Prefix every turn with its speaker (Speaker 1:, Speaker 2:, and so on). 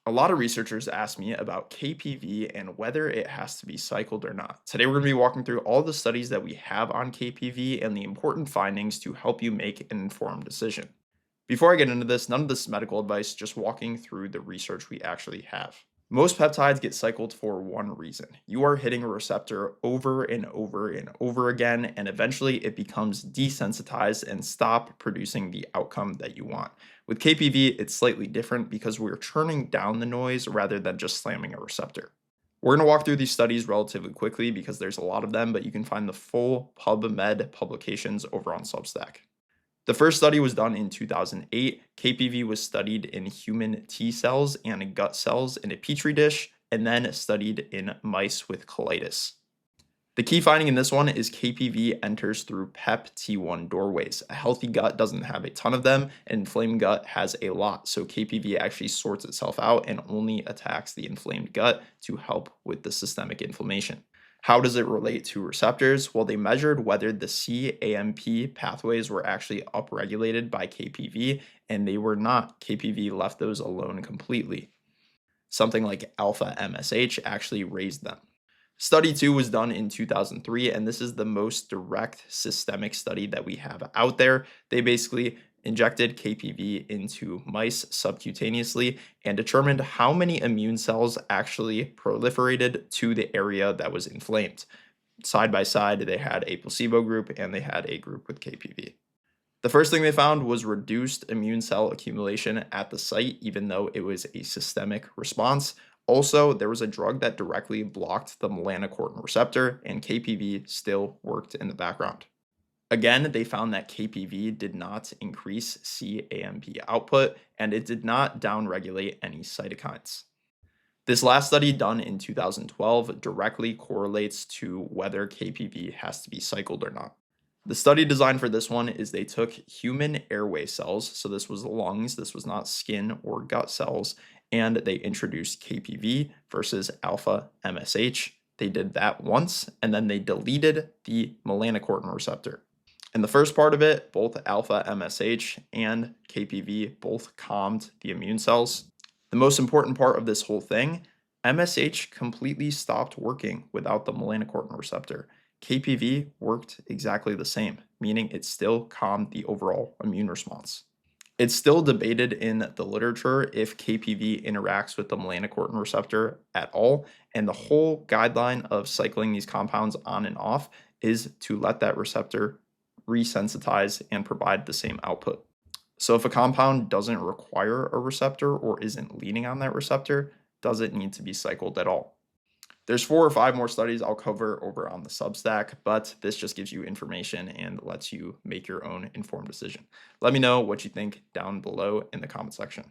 Speaker 1: A lot of researchers ask me about KPV and whether it has to be cycled or not. Today, we're going to be walking through all the studies that we have on KPV and the important findings to help you make an informed decision. Before I get into this, none of this is medical advice, just walking through the research we actually have. Most peptides get cycled for one reason. You are hitting a receptor over and over and over again, and eventually it becomes desensitized and stop producing the outcome that you want. With KPV, it's slightly different because we're turning down the noise rather than just slamming a receptor. We're going to walk through these studies relatively quickly because there's a lot of them, but you can find the full PubMed publications over on Substack. The first study was done in 2008. KPV was studied in human T cells and gut cells in a petri dish, and then studied in mice with colitis. The key finding in this one is KPV enters through PEP-T1 doorways. A healthy gut doesn't have a ton of them, an inflamed gut has a lot. So KPV actually sorts itself out and only attacks the inflamed gut to help with the systemic inflammation. How does it relate to receptors? Well, they measured whether the CAMP pathways were actually upregulated by KPV, and they were not. KPV left those alone completely. Something like alpha MSH actually raised them. Study 2 was done in 2003, and this is the most direct systemic study that we have out there. They basically injected KPV into mice subcutaneously and determined how many immune cells actually proliferated to the area that was inflamed. Side by side, they had a placebo group and they had a group with KPV. The first thing they found was reduced immune cell accumulation at the site, even though it was a systemic response. Also, there was a drug that directly blocked the melanocortin receptor, and KPV still worked in the background. Again, they found that KPV did not increase CAMP output, and it did not downregulate any cytokines. This last study, done in 2012, directly correlates to whether KPV has to be cycled or not. The study design for this one is they took human airway cells, so this was the lungs, this was not skin or gut cells, and they introduced KPV versus alpha MSH. They did that once, and then they deleted the melanocortin receptor. In the first part of it, both alpha MSH and KPV both calmed the immune cells. The most important part of this whole thing, MSH completely stopped working without the melanocortin receptor. KPV worked exactly the same, meaning it still calmed the overall immune response. It's still debated in the literature if KPV interacts with the melanocortin receptor at all, and the whole guideline of cycling these compounds on and off is to let that receptor resensitize and provide the same output. So if a compound doesn't require a receptor or isn't leaning on that receptor, does it need to be cycled at all? There's 4 or 5 more studies I'll cover over on the Substack, but this just gives you information and lets you make your own informed decision. Let me know what you think down below in the comment section.